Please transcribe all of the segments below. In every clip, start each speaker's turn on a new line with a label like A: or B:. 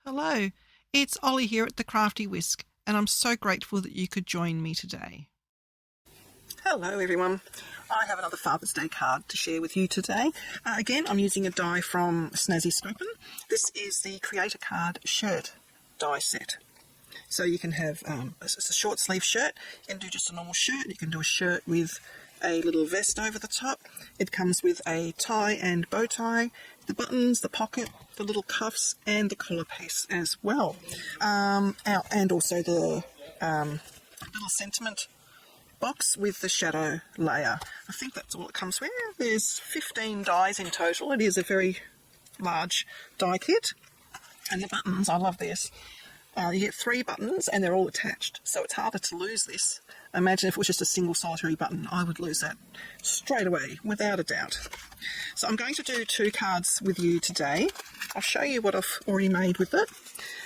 A: Hello, it's Ollie here at the Crafty Whisk, and I'm so grateful that you could join me today.
B: Hello everyone, I have another Father's Day card to share with you today. Again, I'm using a die from Snazzi Scrappin. This is the Creator Card shirt die set. So you can have it's a short sleeve shirt, you can do just a normal shirt, you can do a shirt with a little vest over the top. It comes with a tie and bow tie, the buttons, the pocket, the little cuffs and the collar piece as well. And also the little sentiment box with the shadow layer. I think that's all it comes with. There's 15 dies in total. It is a very large die kit. And the buttons, I love this. You get 3 buttons and they're all attached, so it's harder to lose this. Imagine if it was just a single solitary button, I would lose that straight away, without a doubt. So I'm going to do 2 cards with you today. I'll show you what I've already made with it.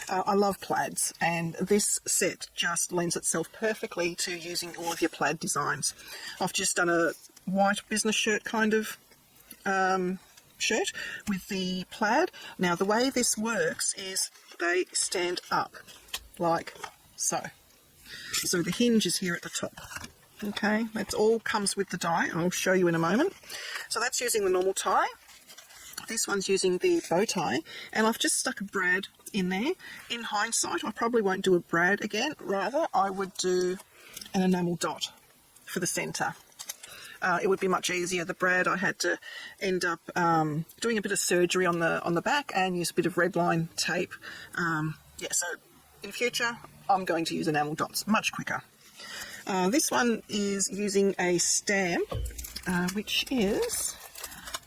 B: I love plaids, and this set just lends itself perfectly to using all of your plaid designs. I've just done a white business shirt kind of shirt with the plaid. Now the way this works is they stand up like so. So the hinge is here at the top. Okay, that all comes with the die. I'll show you in a moment. So that's using the normal tie. This one's using the bow tie, and I've just stuck a brad in there. In hindsight, I probably won't do a brad again. Rather, I would do an enamel dot for the centre. It would be much easier. The brad, I had to end up doing a bit of surgery on the back and use a bit of red line tape. So in future, I'm going to use enamel dots, much quicker. This one is using a stamp, which is,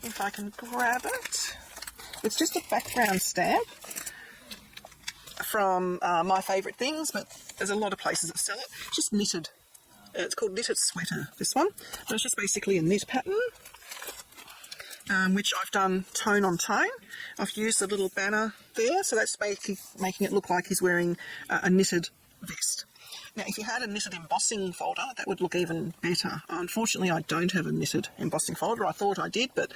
B: if I can grab it, it's just a background stamp from My Favourite Things, but there's a lot of places that sell it. It's just knitted. It's called Knitted Sweater, this one. But it's just basically a knit pattern, which I've done tone on tone. I've used a little banner there, so that's basically making it look like he's wearing a knitted vest. Now, if you had a knitted embossing folder, that would look even better. Unfortunately, I don't have a knitted embossing folder. I thought I did, but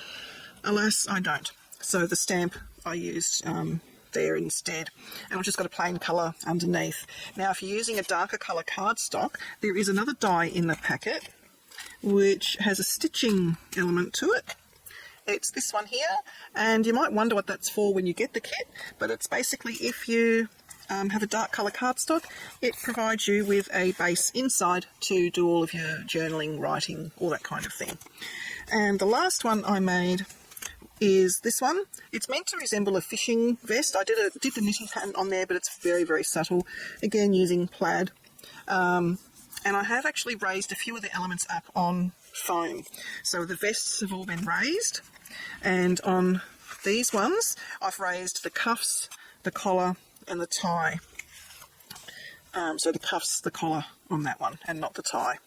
B: alas, I don't. So the stamp I used there instead, and I've just got a plain colour underneath. Now, if you're using a darker colour cardstock, there is another die in the packet which has a stitching element to it. It's this one here, and you might wonder what that's for when you get the kit, but it's basically if you have a dark colour cardstock, it provides you with a base inside to do all of your journaling, writing, all that kind of thing. And the last one I made is this one. It's meant to resemble a fishing vest. I did the knitting pattern on there, but it's very, very subtle. Again, using plaid. And I have actually raised a few of the elements up on foam. So the vests have all been raised. And on these ones, I've raised the cuffs, the collar, and the tie. So the cuffs, the collar on that one, and not the tie.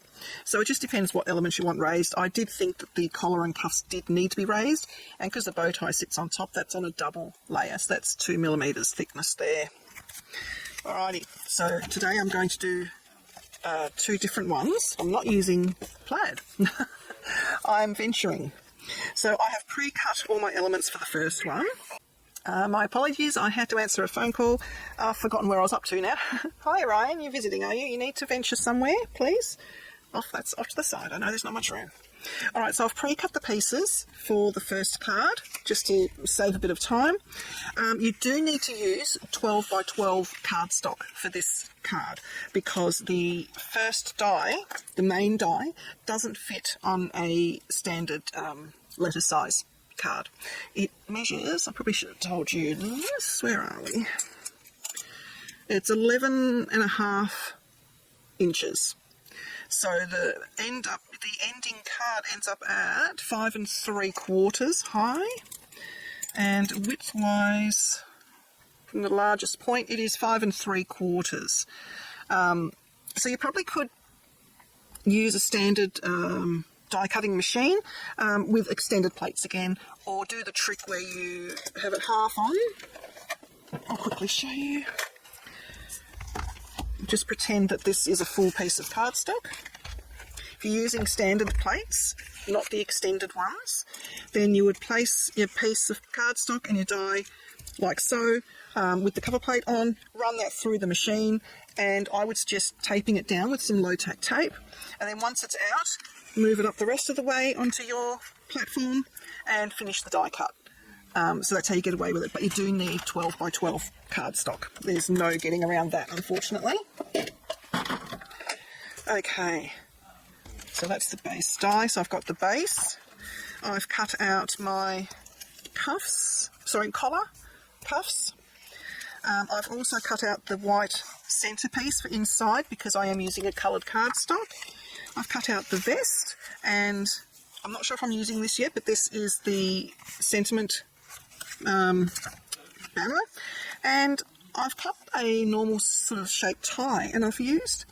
B: So it just depends what elements you want raised. I did think that the collar and cuffs did need to be raised, and because the bow tie sits on top, that's on a double layer, so that's 2mm thickness there. Alrighty, so today I'm going to do 2 different ones. I'm not using plaid. I'm venturing. So I have pre-cut all my elements for the first one. My apologies, I had to answer a phone call. I've forgotten where I was up to now. Hi Ryan, you're visiting, are you? You need to venture somewhere, please? That's off to the side. I know there's not much room. Alright, so I've pre-cut the pieces for the first card, just to save a bit of time. You do need to use 12 by 12 cardstock for this card, because the first die, the main die, doesn't fit on a standard letter size card. It measures, I probably should have told you this, where are we? It's 11.5 inches. So the ending card ends up at 5 3/4 high, and width-wise, from the largest point, it is 5 3/4. So you probably could use a standard die cutting machine with extended plates again, or do the trick where you have it half on. I'll quickly show you. Just pretend that this is a full piece of cardstock. If you're using standard plates, not the extended ones, then you would place your piece of cardstock and your die like so, with the cover plate on, run that through the machine, and I would suggest taping it down with some low-tack tape, and then once it's out, move it up the rest of the way onto your platform and finish the die cut. So that's how you get away with it, but you do need 12 by 12 cardstock. There's no getting around that, unfortunately. Okay, so that's the base die. So I've got the base. I've cut out my collar cuffs. I've also cut out the white centerpiece for inside because I am using a coloured cardstock. I've cut out the vest, and I'm not sure if I'm using this yet, but this is the sentiment banner, and I've cut a normal sort of shaped tie, and I've used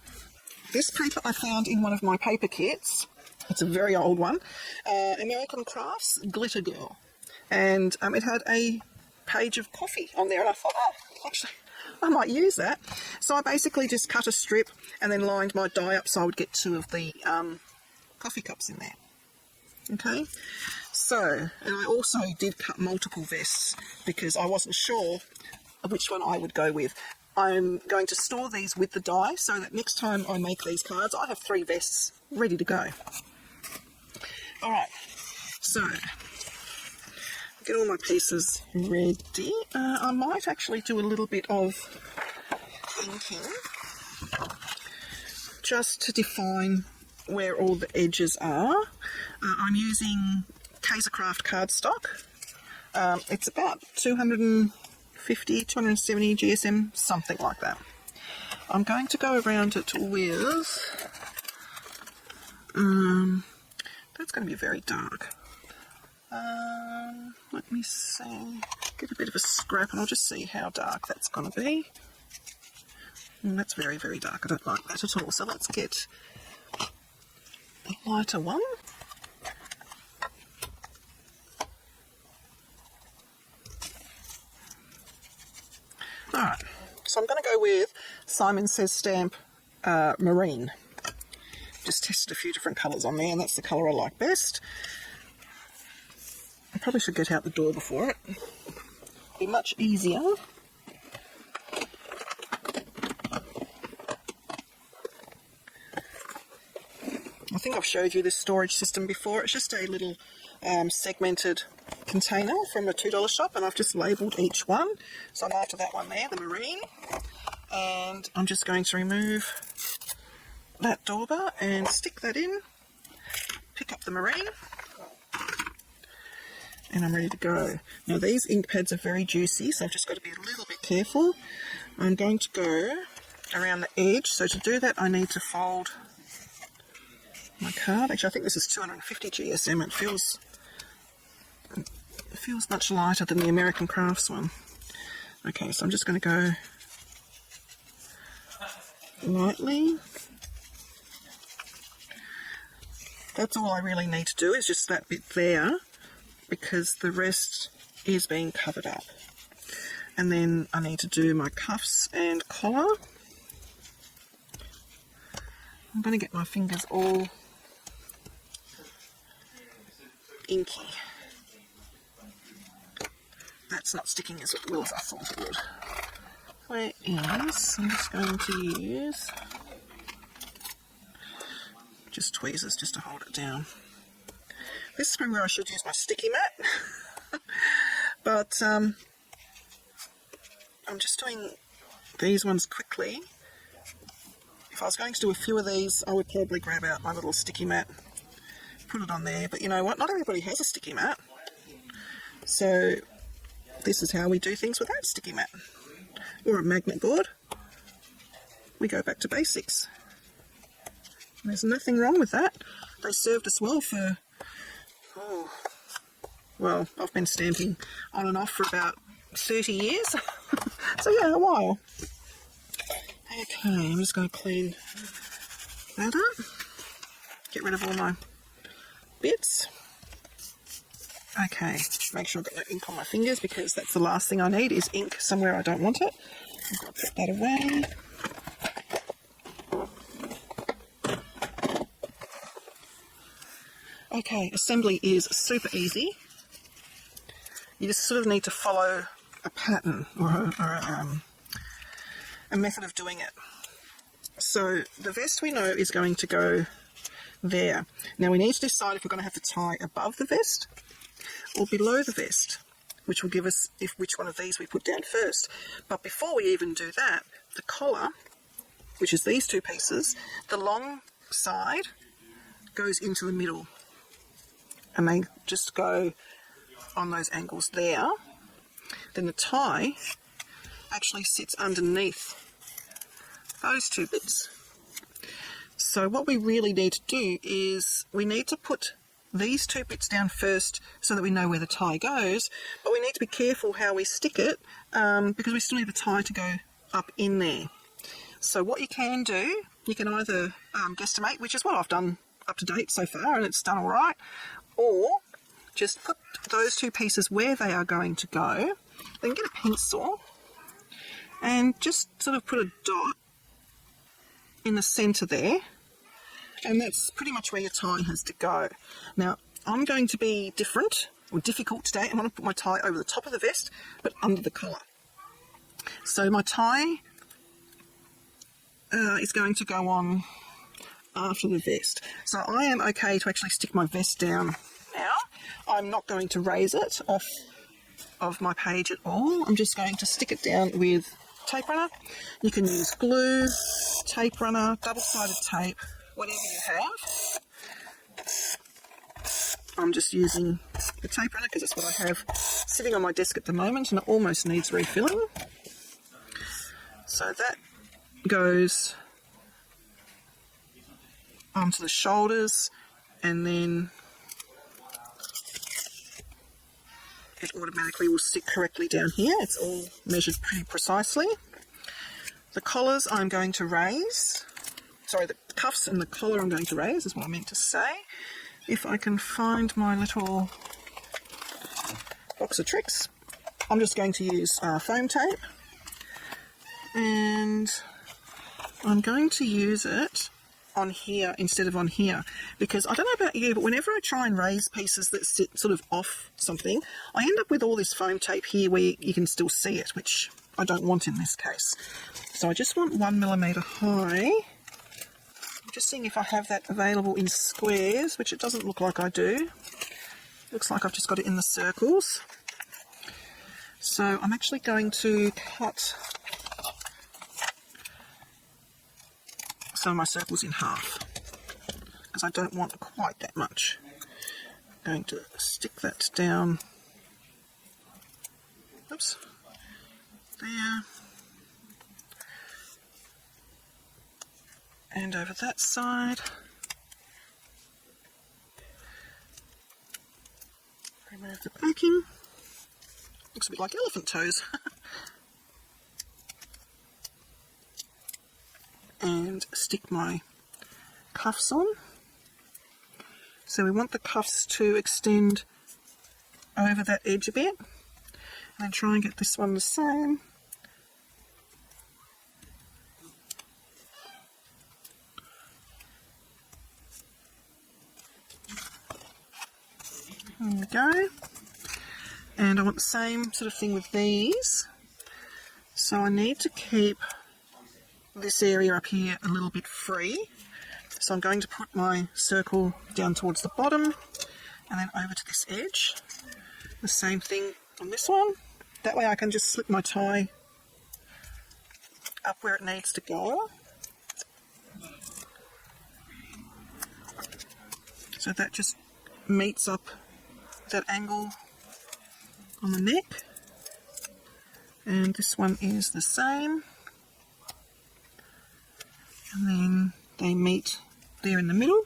B: this paper I found in one of my paper kits. It's a very old one, American Crafts Glitter Girl, and it had a page of coffee on there, and I thought, oh, actually I might use that. So I basically just cut a strip and then lined my die up so I would get 2 of the coffee cups in there. Okay, so, and I also did cut multiple vests because I wasn't sure which one I would go with. I'm going to store these with the die so that next time I make these cards, I have 3 vests ready to go. Alright, so, get all my pieces ready. I might actually do a little bit of inking just to define where all the edges are. I'm using Kaisercraft cardstock. It's about 250, 270 GSM, something like that. I'm going to go around it with, that's going to be very dark. Let me see, get a bit of a scrap and I'll just see how dark that's going to be. That's very, very dark. I don't like that at all. So let's get a lighter one. Alright, so I'm going to go with Simon Says Stamp Marine. Just tested a few different colours on there, and that's the colour I like best. I probably should get out the door before it. Be much easier. I think I've showed you this storage system before. It's just a little segmented container from a $2 shop, and I've just labelled each one. So I'm after that one there, the Marine, and I'm just going to remove that dauber and stick that in, pick up the Marine, and I'm ready to go. Now these ink pads are very juicy, so I've just got to be a little bit careful. I'm going to go around the edge, so to do that I need to fold my card. Actually, I think this is 250 GSM. It feels much lighter than the American Crafts one. Okay, so I'm just going to go lightly. That's all I really need to do, is just that bit there, because the rest is being covered up. And then I need to do my cuffs and collar. I'm going to get my fingers all inky. That's not sticking as well as I thought it would. Where is, I'm just going to use just tweezers just to hold it down. This is probably where I should use my sticky mat. But I'm just doing these ones quickly. If I was going to do a few of these, I would probably grab out my little sticky mat, put it on there, but you know what, not everybody has a sticky mat. So this is how we do things without a sticky mat. Or a magnet board. We go back to basics. There's nothing wrong with that. They served us well for, well, I've been stamping on and off for about 30 years. So yeah, a while. Okay, I'm just going to clean that up. Get rid of all my bits. Okay, make sure I've got no ink on my fingers, because that's the last thing I need, is ink somewhere I don't want it. I've got to put that away. Okay, assembly is super easy. You just sort of need to follow a pattern or a method of doing it. So the vest we know is going to go there. Now we need to decide if we're going to have the tie above the vest or below the vest, which will give us which one of these we put down first. But before we even do that, the collar, which is these two pieces, the long side goes into the middle, and they just go on those angles there. Then the tie actually sits underneath those two bits. So what we really need to do is we need to put these two bits down first so that we know where the tie goes, but we need to be careful how we stick it because we still need the tie to go up in there. So what you can do, you can either guesstimate, which is what I've done up to date so far, and it's done all right, or just put those two pieces where they are going to go, then get a pencil and just sort of put a dot in the centre there, and that's pretty much where your tie has to go. Now, I'm going to be different or difficult today. I'm going to put my tie over the top of the vest, but under the collar. So my tie is going to go on after the vest. So I am okay to actually stick my vest down now. I'm not going to raise it off of my page at all. I'm just going to stick it down with tape runner. You can use glue, tape runner, double-sided tape, whatever you have. I'm just using the tape runner because that's what I have sitting on my desk at the moment, and it almost needs refilling. So that goes onto the shoulders, and then it automatically will stick correctly down here. It's all measured pretty precisely. The collars I'm going to raise, sorry, the cuffs and the collar I'm going to raise is what I meant to say. If I can find my little box of tricks, I'm just going to use foam tape, and I'm going to use it on here instead of on here, because I don't know about you, but whenever I try and raise pieces that sit sort of off something, I end up with all this foam tape here where you can still see it, which I don't want in this case. So I just want 1mm high. I'm just seeing if I have that available in squares, which it doesn't look like I do. Looks like I've just got it in the circles. So I'm actually going to cut some of my circles in half because I don't want quite that much. I'm going to stick that down, oops, there, and over that side. Remove the backing. Looks a bit like elephant toes. And stick my cuffs on. So we want the cuffs to extend over that edge a bit, and then try and get this one the same. There we go. And I want the same sort of thing with these. So I need to keep this area up here a little bit free. So I'm going to put my circle down towards the bottom and then over to this edge. The same thing on this one. That way I can just slip my tie up where it needs to go. So that just meets up that angle on the neck. And this one is the same. And then they meet there in the middle.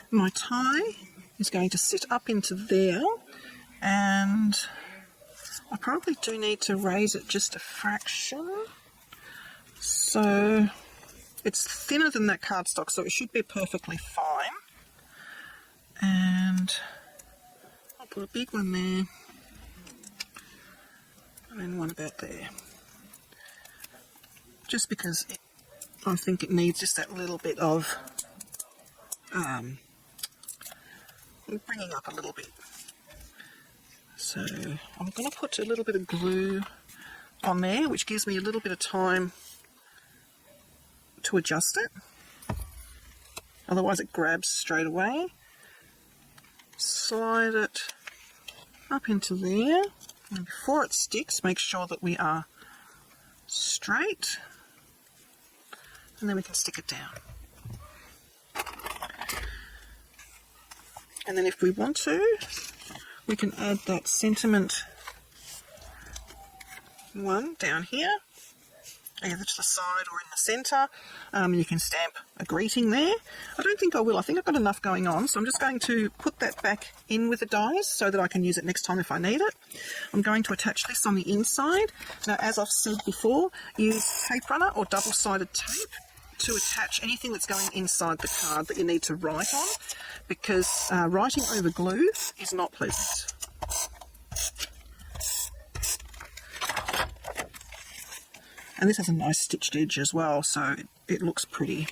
B: My tie is going to sit up into there, and I probably do need to raise it just a fraction. So it's thinner than that cardstock, so it should be perfectly fine. And I'll put a big one there, and then one about there. Just because I think it needs just that little bit of bringing up a little bit. So I'm going to put a little bit of glue on there, which gives me a little bit of time to adjust it. Otherwise it grabs straight away. Slide it up into there. And before it sticks, make sure that we are straight. And then we can stick it down. And then if we want to, we can add that sentiment one down here, either to the side or in the centre. You can stamp a greeting there. I don't think I will. I think I've got enough going on, so I'm just going to put that back in with the dies so that I can use it next time if I need it. I'm going to attach this on the inside. Now, as I've said before, use tape runner or double-sided tape to attach anything that's going inside the card that you need to write on, because writing over glue is not pleasant. And this has a nice stitched edge as well, so it looks pretty.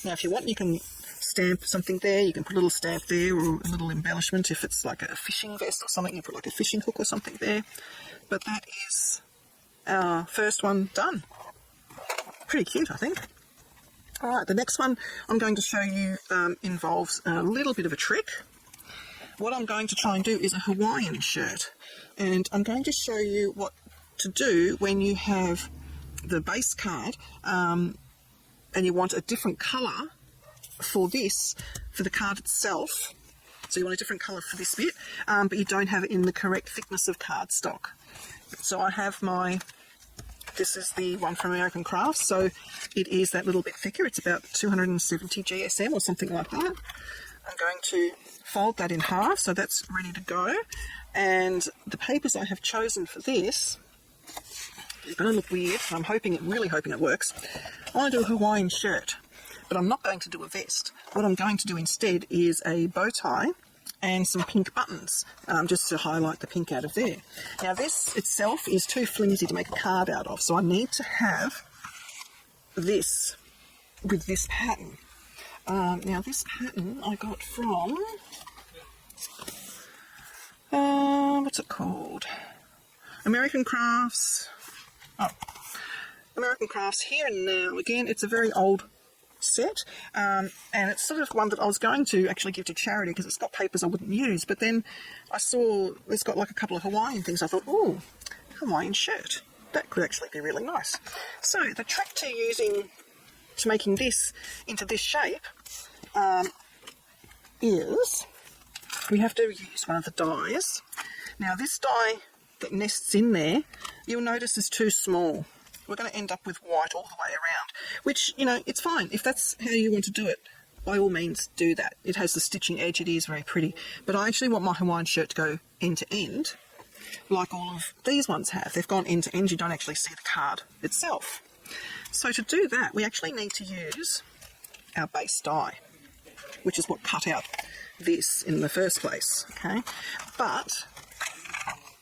B: Now, if you want, you can stamp something there. You can put a little stamp there or a little embellishment. If it's like a fishing vest or something, you put like a fishing hook or something there. But that is our first one done. Pretty cute, I think. All right, the next one I'm going to show you involves a little bit of a trick. What I'm going to try and do is a Hawaiian shirt. And I'm going to show you what to do when you have the base card and you want a different colour for this, for the card itself. So you want a different colour for this bit, but you don't have it in the correct thickness of cardstock. So I have this is the one from American Crafts, so it is that little bit thicker. It's about 270 GSM or something like that. I'm going to fold that in half, so that's ready to go. And the papers I have chosen for this, it's going to look weird, I'm really hoping it works. I want to do a Hawaiian shirt, but I'm not going to do a vest. What I'm going to do instead is a bow tie and some pink buttons, just to highlight the pink out of there. Now this itself is too flimsy to make a card out of, so I need to have this with this pattern. Now this pattern I got from, what's it called? American Crafts. Oh, American Crafts Here and Now. Again, it's a very old set, and it's sort of one that I was going to actually give to charity because it's got papers I wouldn't use, but then I saw it's got like a couple of Hawaiian things. I thought, oh, Hawaiian shirt, that could actually be really nice. So the trick to making this into this shape is we have to use one of the dies. Now this die that nests in there, you'll notice is too small. We're going to end up with white all the way around, which, you know, it's fine. If that's how you want to do it, by all means do that. It has the stitching edge, it is very pretty. But I actually want my Hawaiian shirt to go end to end, like all of these ones have. They've gone end to end, you don't actually see the card itself. So to do that, we actually need to use our base die, which is what cut out this in the first place, okay? But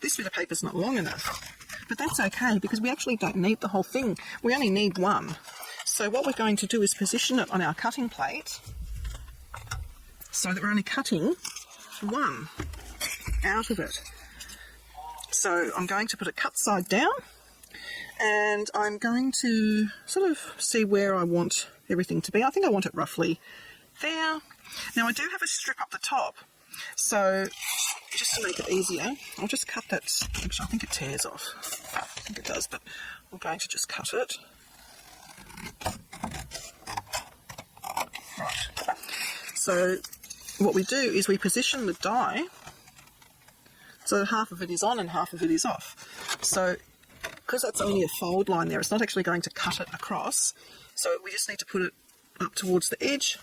B: this bit of paper is not long enough. But that's okay, because we actually don't need the whole thing. We only need one. So what we're going to do is position it on our cutting plate so that we're only cutting one out of it. So I'm going to put it cut side down, and I'm going to sort of see where I want everything to be. I think I want it roughly there. Now I do have a strip up the top, so just to make it easier, I'll just cut that. Actually, I think it tears off. I think it does, but I'm going to just cut it. Right. So what we do is we position the die so that half of it is on and half of it is off. So because that's only a fold line there, it's not actually going to cut it across. So we just need to put it up towards the edge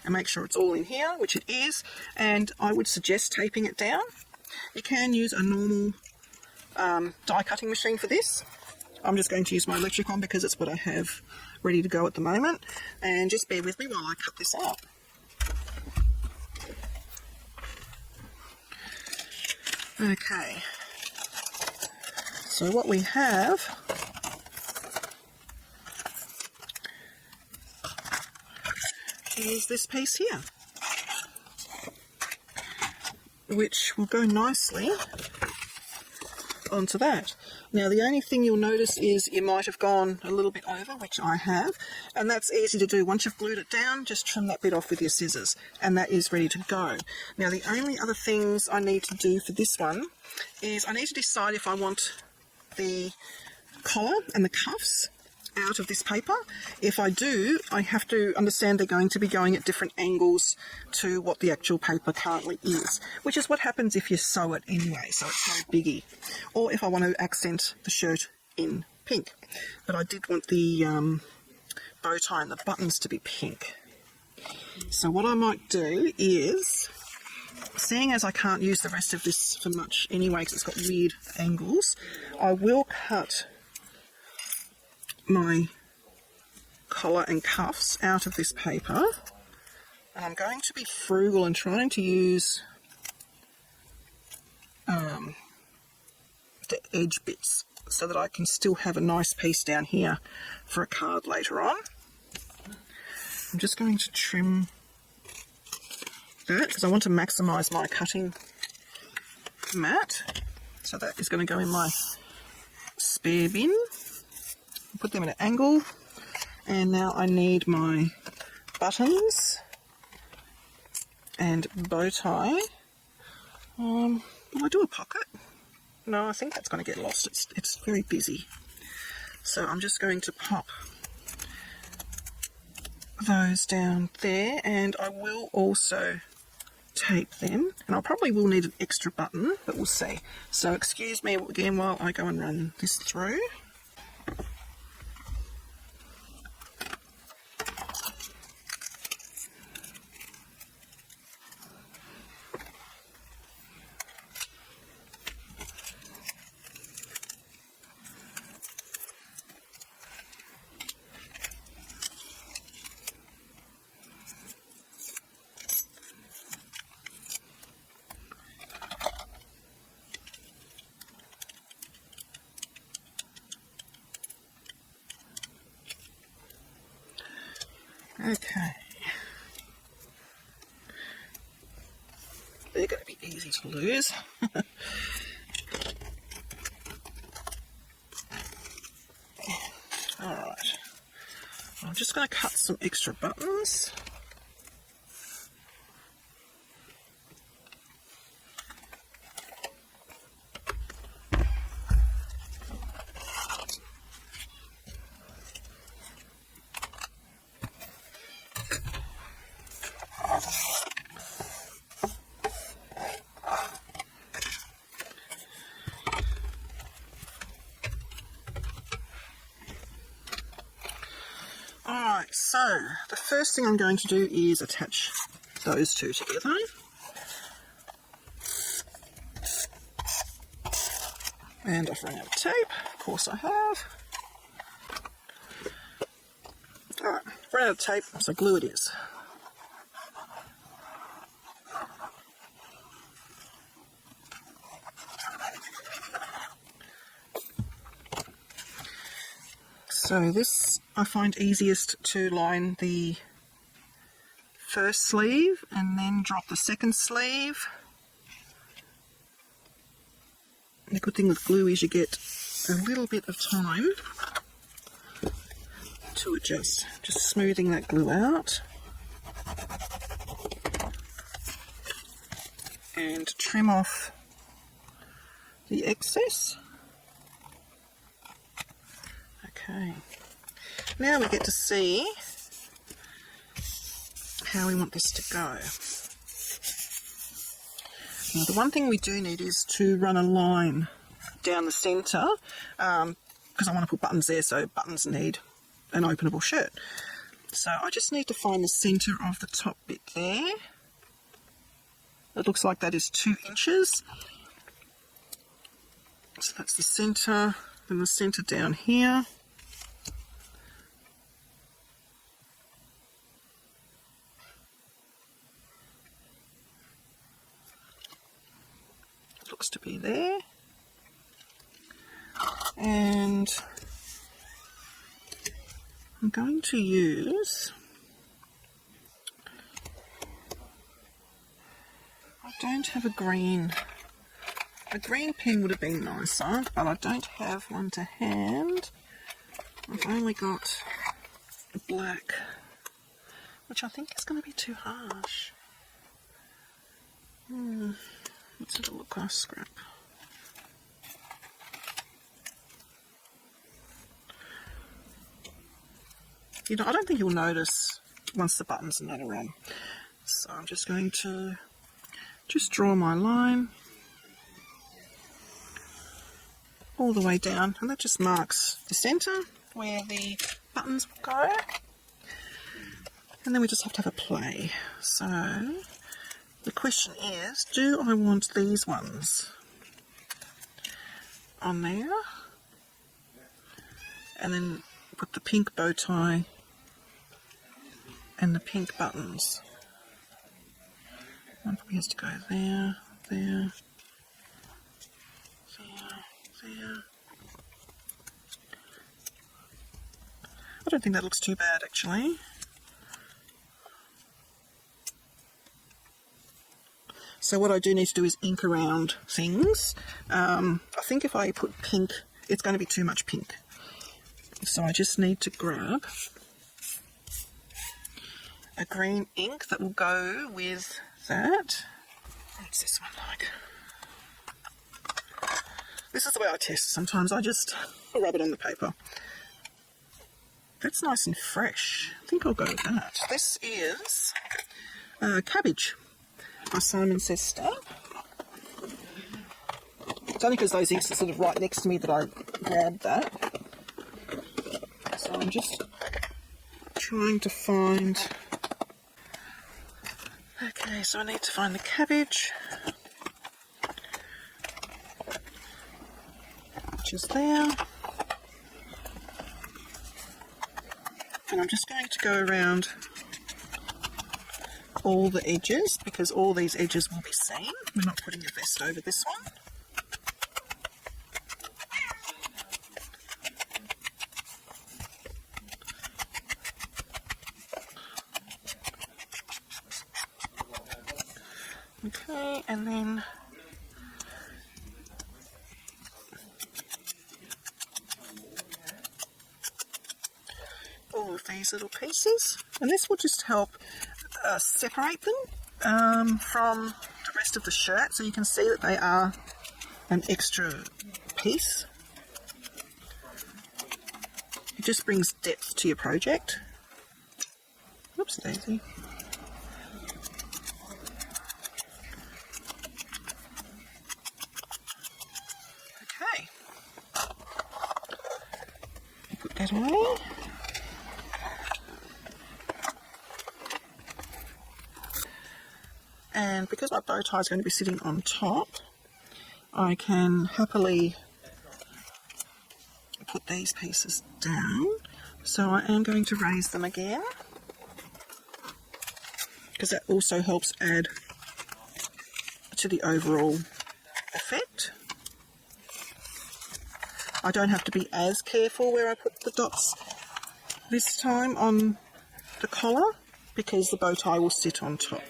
B: and make sure it's all in here, which it is, and I would suggest taping it down. You can use a normal die cutting machine for this. I'm just going to use my electric one because it's what I have ready to go at the moment, and just bear with me while I cut this out. Okay, so what we have is this piece here. which will go nicely onto that. Now the only thing you'll notice is you might have gone a little bit over, which I have, and that's easy to do. Once you've glued it down, just trim that bit off with your scissors and that is ready to go. Now the only other things I need to do for this one is I need to decide if I want the collar and the cuffs out of this paper. If I do, I have to understand they're going to be going at different angles to what the actual paper currently is, which is what happens if you sew it anyway, so it's no biggie. Or if I want to accent the shirt in pink. But I did want the bow tie and the buttons to be pink. So what I might do is, seeing as I can't use the rest of this for much anyway because it's got weird angles, I will cut my collar and cuffs out of this paper. And I'm going to be frugal and trying to use the edge bits so that I can still have a nice piece down here for a card later on. I'm just going to trim that because I want to maximise my cutting mat. So that is going to go in my spare bin. Put them at an angle, and now I need my buttons and bow tie. Will I do a pocket? No, I think that's going to get lost. It's very busy. So I'm just going to pop those down there, and I will also tape them, and I probably will need an extra button, but we'll see. So excuse me again while I go and run this through. Okay. They're going to be easy to lose. Alright. I'm just going to cut some extra buttons. Alright, so the first thing I'm going to do is attach those two together. And I've run out of tape, of course I have. Alright, run out of tape, so glue it is. So this I find easiest to line the first sleeve and then drop the second sleeve. The good thing with glue is you get a little bit of time to adjust. Just smoothing that glue out. And trim off the excess. Okay, now we get to see how we want this to go. Now the one thing we do need is to run a line down the centre because I want to put buttons there, so buttons need an openable shirt. So I just need to find the centre of the top bit there. It looks like that is 2 inches. So that's the centre, and the centre down here. Looks to be there, and I'm going to use, I don't have a green. A green pen would have been nicer, but I don't have one to hand. I've only got a black, which I think is going to be too harsh. Let's have a look. I'll scrap. You know, I don't think you'll notice once the buttons are not around. So I'm just going to just draw my line all the way down, and that just marks the centre where the buttons will go. And then we just have to have a play. So the question is, do I want these ones on there? And then put the pink bow tie and the pink buttons. One probably has to go there, there, there. I don't think that looks too bad actually. So what I do need to do is ink around things. I think if I put pink, it's going to be too much pink. So I just need to grab a green ink that will go with that. What's this one like? This is the way I test. Sometimes I just rub it on the paper. That's nice and fresh. I think I'll go with that. This is Cabbage by Simon Says Stamp. It's only because those inks are sort of right next to me that I grabbed that. So I'm just trying to find... Okay, so I need to find the cabbage, which is there. And I'm just going to go around all the edges, because all these edges will be seen. We're not putting a vest over this one. Okay, and then all of these little pieces, and this will just help separate them from the rest of the shirt, so you can see that they are an extra piece. It just brings depth to your project. Whoops, daisy. Okay, put that away. And because my bow tie is going to be sitting on top, I can happily put these pieces down. So I am going to raise them again, because that also helps add to the overall effect. I don't have to be as careful where I put the dots this time on the collar, because the bow tie will sit on top.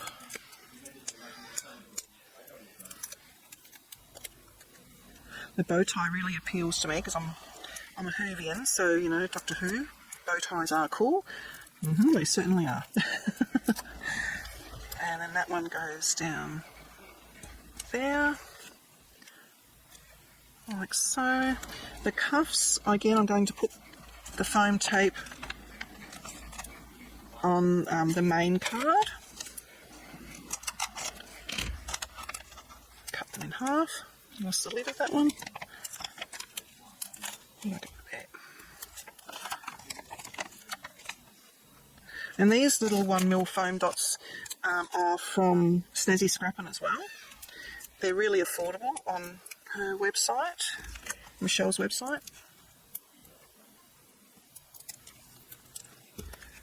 B: The bow tie really appeals to me because I'm a Whovian, so, you know, Doctor Who, bow ties are cool. They certainly are. And then that one goes down there, like so. The cuffs, again, I'm going to put the foam tape on the main card. Cut them in half. Lost the lid of that one. And these little 1mm foam dots are from Snazzi Scrappin as well. They're really affordable on her website, Michelle's website.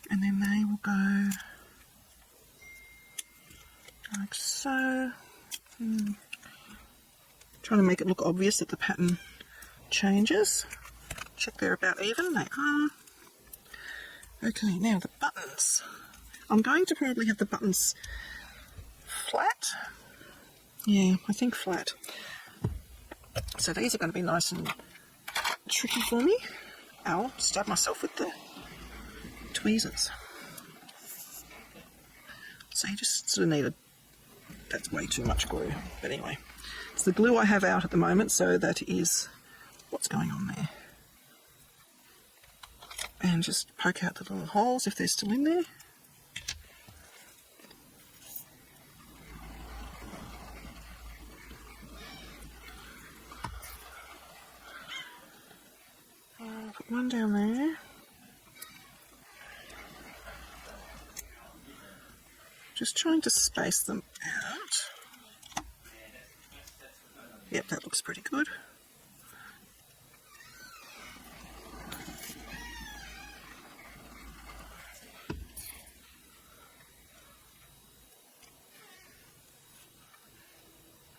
B: And then they will go like so. Trying to make it look obvious that the pattern changes. Check they're about even. They are. Okay, now the buttons. I'm going to probably have the buttons flat, Yeah, I think flat. So these are going to be nice and tricky for me. Ow, stabbed myself with the tweezers. So you just sort of need a... That's way too much glue. But anyway, it's the glue I have out at the moment, so that is what's going on there. And just poke out the little holes if they're still in there. Put one down there. Just trying to space them out. Yep, that looks pretty good.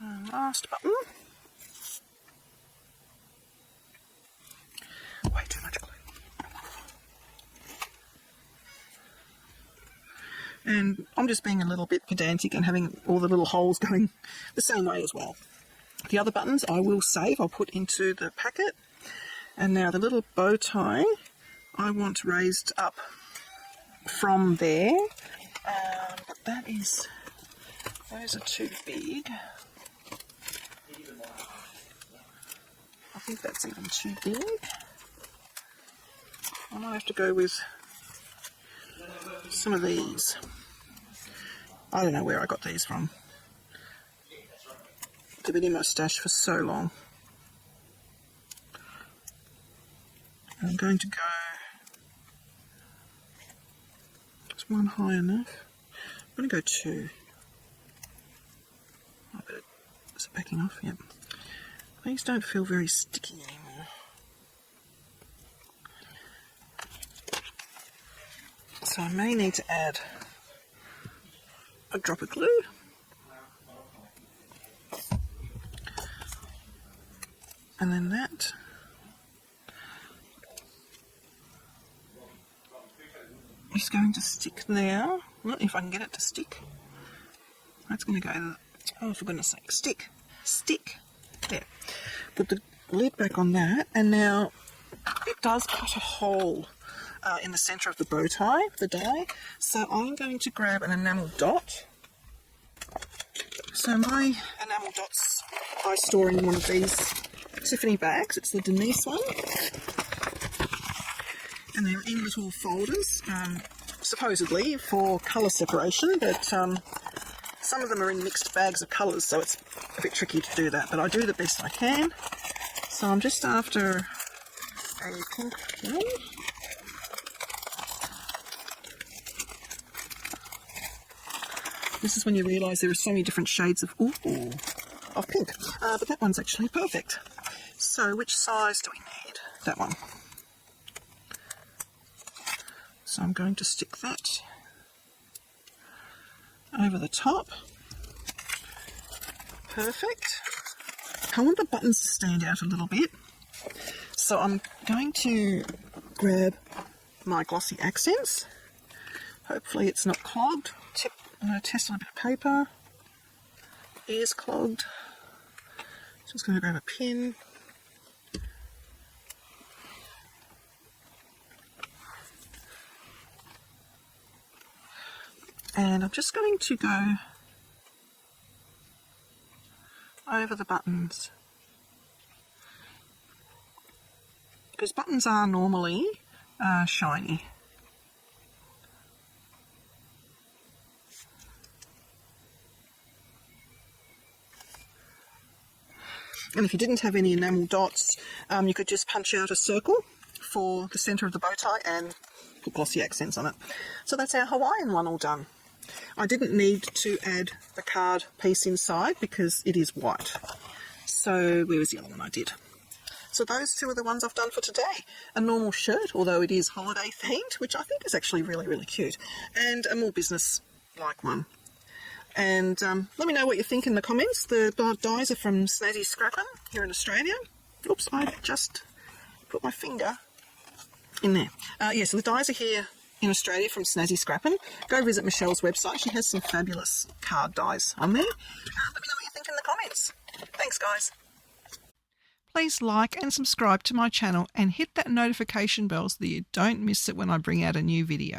B: And last button. Way too much glue. And I'm just being a little bit pedantic and having all the little holes going the same way as well. The other buttons I will save, I'll put into the packet. And now the little bow tie I want raised up from there. But that is, those are too big. I think that's even too big. I might have to go with some of these. I don't know where I got these from. They've been in my stash for so long. And I'm going to go... Is one high enough? I'm going to go 2. I bet is it backing off? Yep. These don't feel very sticky anymore. So I may need to add a drop of glue. And then that. Is going to stick there. Well, if I can get it to stick. That's going to go, oh, for goodness sake, stick. Stick. There. Put the lid back on that, and now it does cut a hole in the centre of the bow tie, the die. So I'm going to grab an enamel dot. So my enamel dots I store in one of these Tiffany bags. It's the Denise one. And they're in little folders, supposedly for colour separation, but some of them are in mixed bags of colours, so it's a bit tricky to do that, but I do the best I can. So I'm just after a pink one. This is when you realise there are so many different shades of pink, but that one's actually perfect. So which size do we need? That one. So I'm going to stick that over the top. Perfect. I want the buttons to stand out a little bit. So I'm going to grab my glossy accents. Hopefully it's not clogged. I'm going to test on a bit of paper. Ears clogged. Just going to grab a pin. And I'm just going to go over the buttons, because buttons are normally shiny. And if you didn't have any enamel dots, you could just punch out a circle for the centre of the bow tie and put glossy accents on it. So that's our Hawaiian one all done. I didn't need to add the card piece inside because it is white. So where was the other one I did? So those two are the ones I've done for today. A normal shirt, although it is holiday themed, which I think is actually really, really cute. And a more business-like one. And let me know what you think in the comments. The dies are from Snazzi Scrappin here in Australia. Oops, I just put my finger in there. Yeah, so the dies are here in Australia from Snazzi Scrappin. Go visit Michelle's website. She has some fabulous card dies on there. Let me know what you think in the comments. Thanks, guys.
A: Please like and subscribe to my channel and hit that notification bell so that you don't miss it when I bring out a new video.